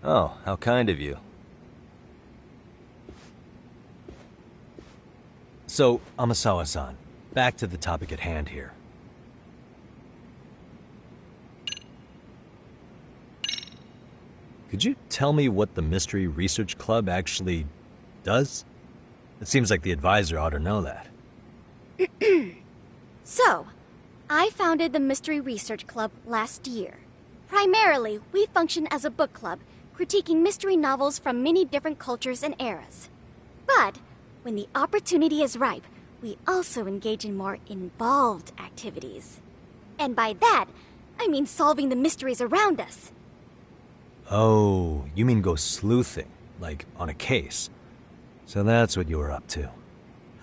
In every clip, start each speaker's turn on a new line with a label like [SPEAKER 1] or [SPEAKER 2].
[SPEAKER 1] Oh, how kind of you. So, Amasawa-san, back to the topic at hand here. Could you tell me what the Mystery Research Club actually does? It seems like the advisor ought to know that.
[SPEAKER 2] So, I founded the Mystery Research Club last year. Primarily, we function as a book club, critiquing mystery novels from many different cultures and eras. But, when the opportunity is ripe, we also engage in more involved activities. And by that, I mean solving the mysteries around us.
[SPEAKER 1] Oh, you mean go sleuthing, like on a case. So that's what you were up to.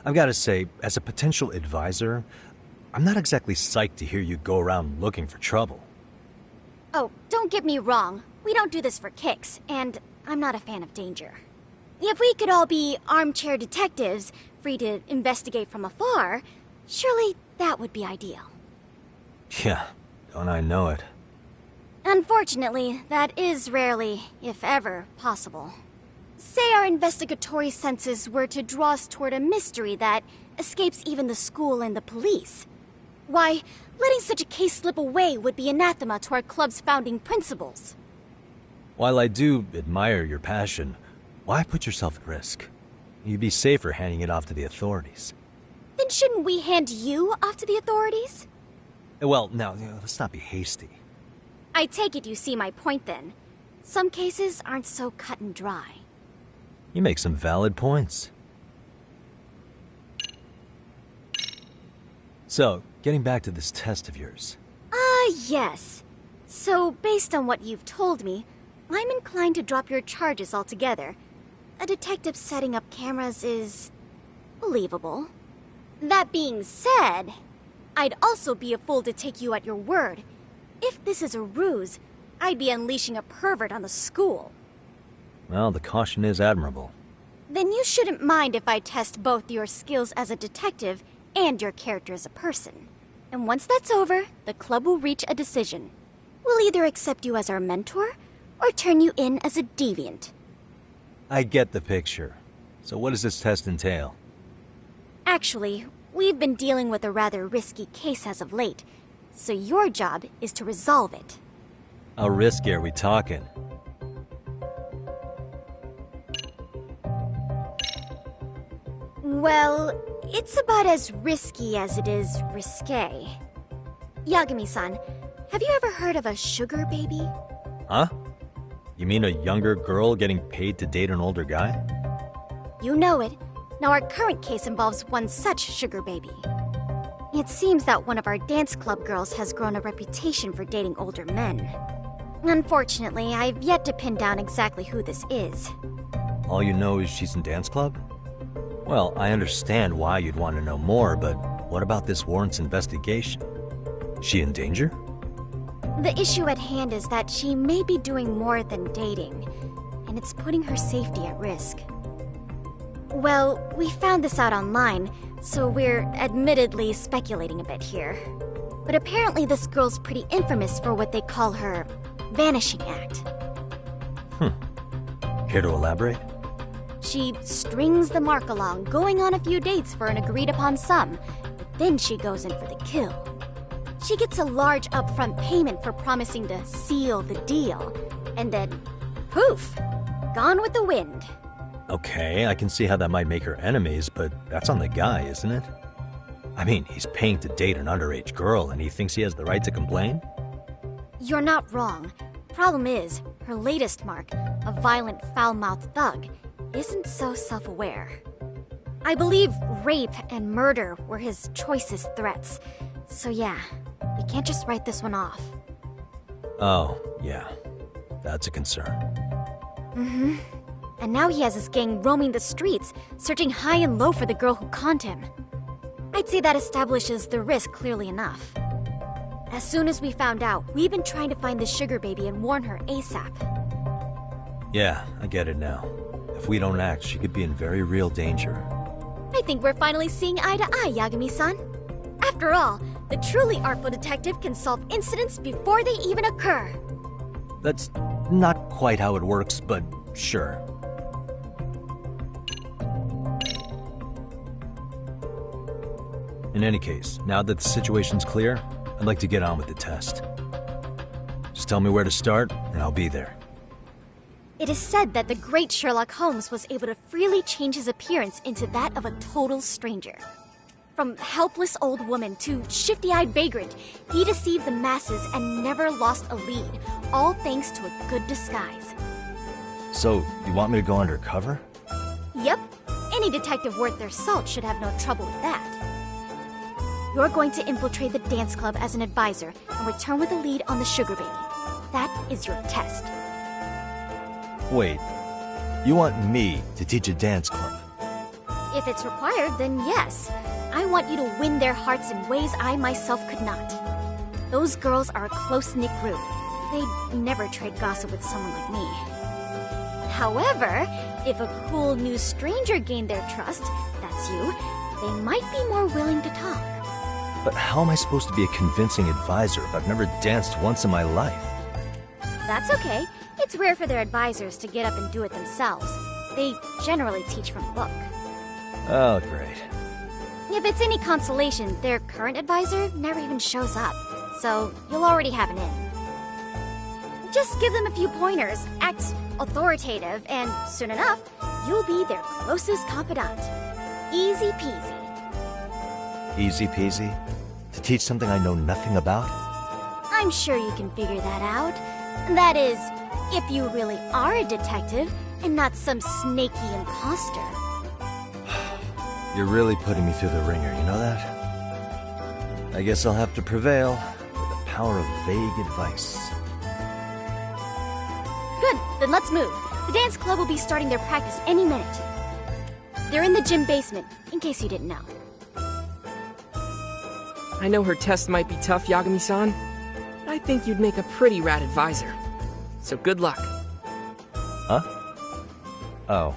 [SPEAKER 1] I've got to say, as a potential advisor, I'm not exactly psyched to hear you go around looking for trouble.
[SPEAKER 2] Oh, don't get me wrong. We don't do this for kicks, and I'm not a fan of danger. If we could all be armchair detectives, free to investigate from afar, surely that would be ideal.
[SPEAKER 1] Yeah, don't I know it.
[SPEAKER 2] Unfortunately, that is rarely, if ever, possible. Say our investigatory senses were to draw us toward a mystery that escapes even the school and the police. Why, letting such a case slip away would be anathema to our club's founding principles.
[SPEAKER 1] While I do admire your passion, why put yourself at risk? You'd be safer handing it off to the authorities.
[SPEAKER 2] Then shouldn't we hand you off to the authorities?
[SPEAKER 1] Well, now, let's not be hasty.
[SPEAKER 2] I take it you see my point then. Some cases aren't so cut and dry.
[SPEAKER 1] You make some valid points. So, getting back to this test of yours.
[SPEAKER 2] Yes. So, based on what you've told me, I'm inclined to drop your charges altogether. A detective setting up cameras is believable. That being said, I'd also be a fool to take you at your word. If this is a ruse, I'd be unleashing a pervert on the school.
[SPEAKER 1] Well, the caution is admirable.
[SPEAKER 2] Then you shouldn't mind if I test both your skills as a detective and your character as a person. And once that's over, the club will reach a decision. We'll either accept you as our mentor, or turn you in as a deviant.
[SPEAKER 1] I get the picture. So what does this test entail?
[SPEAKER 2] Actually, we've been dealing with a rather risky case as of late, so your job is to resolve it.
[SPEAKER 1] How risky are we talking?
[SPEAKER 2] Well, it's about as risky as it is risque. Yagami-san, have you ever heard of a sugar baby?
[SPEAKER 1] Huh? You mean a younger girl getting paid to date an older guy?
[SPEAKER 2] You know it. Now our current case involves one such sugar baby. It seems that one of our dance club girls has grown a reputation for dating older men. Unfortunately, I've yet to pin down exactly who this is.
[SPEAKER 1] All you know is she's in dance club? Well, I understand why you'd want to know more, but what about this warrants investigation? Is she in danger?
[SPEAKER 2] The issue at hand is that she may be doing more than dating, and it's putting her safety at risk. Well, we found this out online, so we're admittedly speculating a bit here. But apparently this girl's pretty infamous for what they call her vanishing act.
[SPEAKER 1] Care to elaborate?
[SPEAKER 2] She strings the mark along, going on a few dates for an agreed-upon sum, but then she goes in for the kill. She gets a large upfront payment for promising to seal the deal, and then, poof, gone with the wind.
[SPEAKER 1] Okay, I can see how that might make her enemies, but that's on the guy, isn't it? I mean, he's paying to date an underage girl, and he thinks he has the right to complain?
[SPEAKER 2] You're not wrong. Problem is, her latest mark, a violent, foul-mouthed thug, isn't so self-aware. I believe rape and murder were his choicest threats. So yeah, we can't just write this one off.
[SPEAKER 1] Oh, yeah. That's a concern.
[SPEAKER 2] Mm-hmm. And now he has his gang roaming the streets, searching high and low for the girl who conned him. I'd say that establishes the risk clearly enough. As soon as we found out, we've been trying to find the sugar baby and warn her ASAP.
[SPEAKER 1] Yeah, I get it now. If we don't act, she could be in very real danger.
[SPEAKER 2] I think we're finally seeing eye to eye, Yagami-san. After all, the truly artful detective can solve incidents before they even occur.
[SPEAKER 1] That's Not quite how it works, but sure. In any case, now that the situation's clear, I'd like to get on with the test. Just tell me where to start, and I'll be there.
[SPEAKER 2] It is said that the great Sherlock Holmes was able to freely change his appearance into that of a total stranger. From helpless old woman to shifty-eyed vagrant, he deceived the masses and never lost a lead, all thanks to a good disguise.
[SPEAKER 1] So, you want me to go undercover?
[SPEAKER 2] Yep, any detective worth their salt should have no trouble with that. You're going to infiltrate the dance club as an advisor and return with a lead on the sugar baby. That is your test.
[SPEAKER 1] Wait, you want me to teach a dance club?
[SPEAKER 2] If it's required, then yes. I want you to win their hearts in ways I myself could not. Those girls are a close-knit group. They'd never trade gossip with someone like me. However, if a cool new stranger gained their trust, that's you, they might be more willing to talk.
[SPEAKER 1] But how am I supposed to be a convincing advisor if I've never danced once in my life?
[SPEAKER 2] That's okay. It's rare for their advisors to get up and do it themselves. They generally teach from a book.
[SPEAKER 1] Oh, great.
[SPEAKER 2] If it's any consolation, their current advisor never even shows up, so you'll already have an in. Just give them a few pointers, act authoritative, and soon enough, you'll be their closest confidant. Easy peasy.
[SPEAKER 1] Easy peasy? To teach something I know nothing about?
[SPEAKER 2] I'm sure you can figure that out. That is, if you really are a detective and not some snaky imposter.
[SPEAKER 1] You're really putting me through the ringer, you know that? I guess I'll have to prevail with the power of vague advice.
[SPEAKER 2] Good, then let's move. The dance club will be starting their practice any minute. They're in the gym basement, in case you didn't know.
[SPEAKER 3] I know her test might be tough, Yagami-san, but I think you'd make a pretty rad advisor. So good luck.
[SPEAKER 1] Huh? Oh.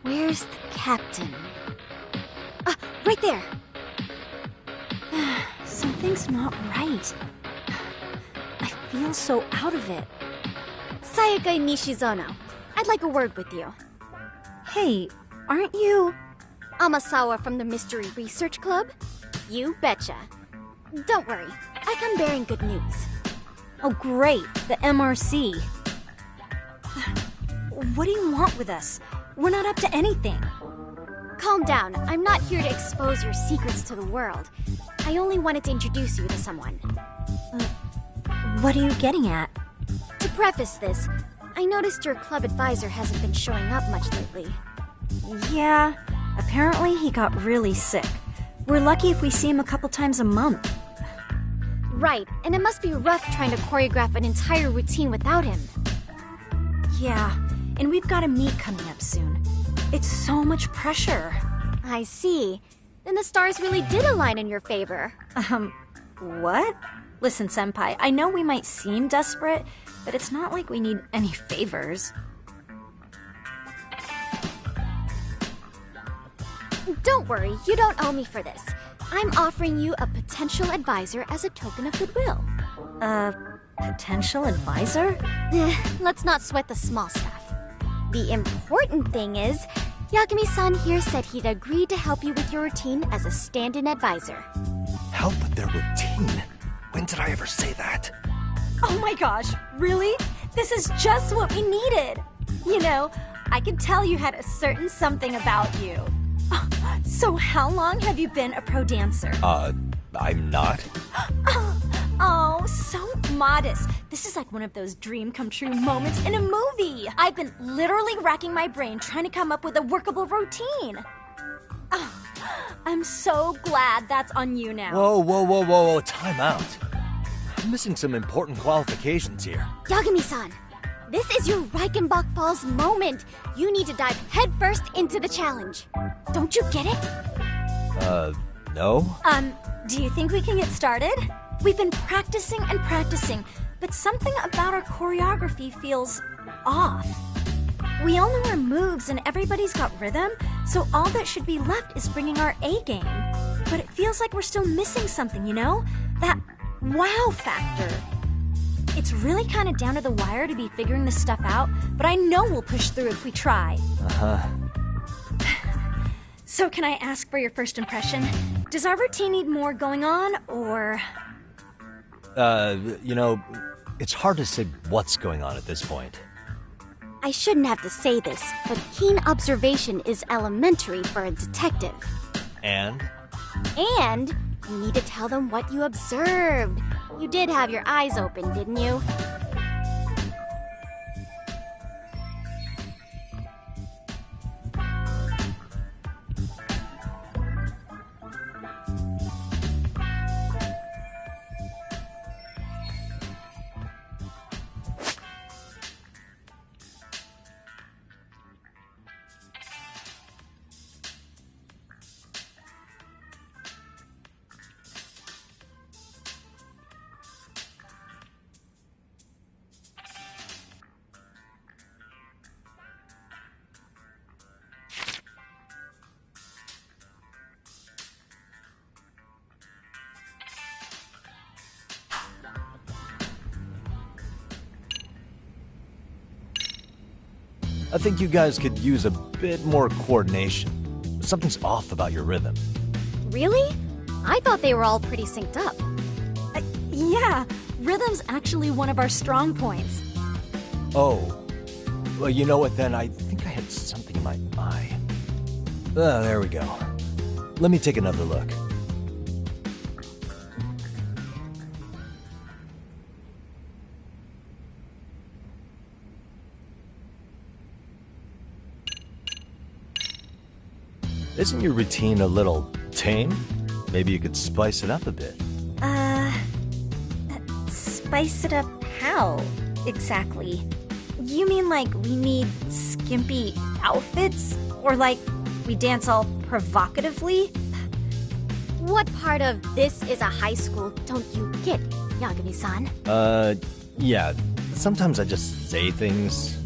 [SPEAKER 2] Where's the captain? Ah, right there!
[SPEAKER 4] Something's not right. I feel so out of it.
[SPEAKER 2] Sayaka Nishizono, I'd like a word with you.
[SPEAKER 4] Hey, aren't you...
[SPEAKER 2] Amasawa from the Mystery Research Club? You betcha. Don't worry, I come bearing good news.
[SPEAKER 4] Oh great, the MRC. What do you want with us? We're not up to anything.
[SPEAKER 2] Calm down, I'm not here to expose your secrets to the world. I only wanted to introduce you to someone.
[SPEAKER 4] What are you getting at?
[SPEAKER 2] To preface this, I noticed your club advisor hasn't been showing up much lately.
[SPEAKER 4] Yeah, apparently he got really sick. We're lucky if we see him a couple times a month.
[SPEAKER 2] Right, and it must be rough trying to choreograph an entire routine without him.
[SPEAKER 4] Yeah, and we've got a meet coming up soon. It's so much pressure.
[SPEAKER 2] I see. Then the stars really did align in your favor.
[SPEAKER 4] What? Listen, Senpai, I know we might seem desperate, but it's not like we need any favors.
[SPEAKER 2] Don't worry, you don't owe me for this. I'm offering you a potential advisor as a token of goodwill.
[SPEAKER 4] Potential advisor?
[SPEAKER 2] Let's not sweat the small stuff. The important thing is, Yagami-san here said he'd agreed to help you with your routine as a stand-in advisor.
[SPEAKER 1] Help with their routine? When did I ever say that?
[SPEAKER 4] Oh my gosh, really? This is just what we needed. You know, I could tell you had a certain something about you. So how long have you been a pro dancer?
[SPEAKER 1] I'm not.
[SPEAKER 4] Oh, so modest. This is like one of those dream come true moments in a movie. I've been literally racking my brain trying to come up with a workable routine. Oh, I'm so glad that's on you now.
[SPEAKER 1] Whoa, time out. I'm missing some important qualifications here.
[SPEAKER 2] Yagami-san, this is your Reichenbach Falls moment. You need to dive headfirst into the challenge. Don't you get it?
[SPEAKER 1] No?
[SPEAKER 4] Do you think we can get started? We've been practicing and practicing, but something about our choreography feels off. We all know our moves and everybody's got rhythm, so all that should be left is bringing our A game. But it feels like we're still missing something, you know? That wow factor. It's really kind of down to the wire to be figuring this stuff out, but I know we'll push through if we try.
[SPEAKER 1] Uh-huh.
[SPEAKER 4] So can I ask for your first impression? Does our routine need more going on, or...
[SPEAKER 1] You know, it's hard to say what's going on at this point.
[SPEAKER 2] I shouldn't have to say this, but keen observation is elementary for a detective.
[SPEAKER 1] And?
[SPEAKER 2] And you need to tell them what you observed. You did have your eyes open, didn't you?
[SPEAKER 1] I think you guys could use a bit more coordination. Something's off about your rhythm.
[SPEAKER 2] Really? I thought they were all pretty synced up.
[SPEAKER 4] Yeah, rhythm's actually one of our strong points.
[SPEAKER 1] Oh. Well, you know what then? I think I had something in my eye. There we go. Let me take another look. Isn't your routine a little tame? Maybe you could spice it up a bit.
[SPEAKER 4] Spice it up how, exactly? You mean like we need skimpy outfits? Or like we dance all provocatively?
[SPEAKER 2] What part of this is a high school don't you get, Yagami-san?
[SPEAKER 1] Yeah. Sometimes I just say things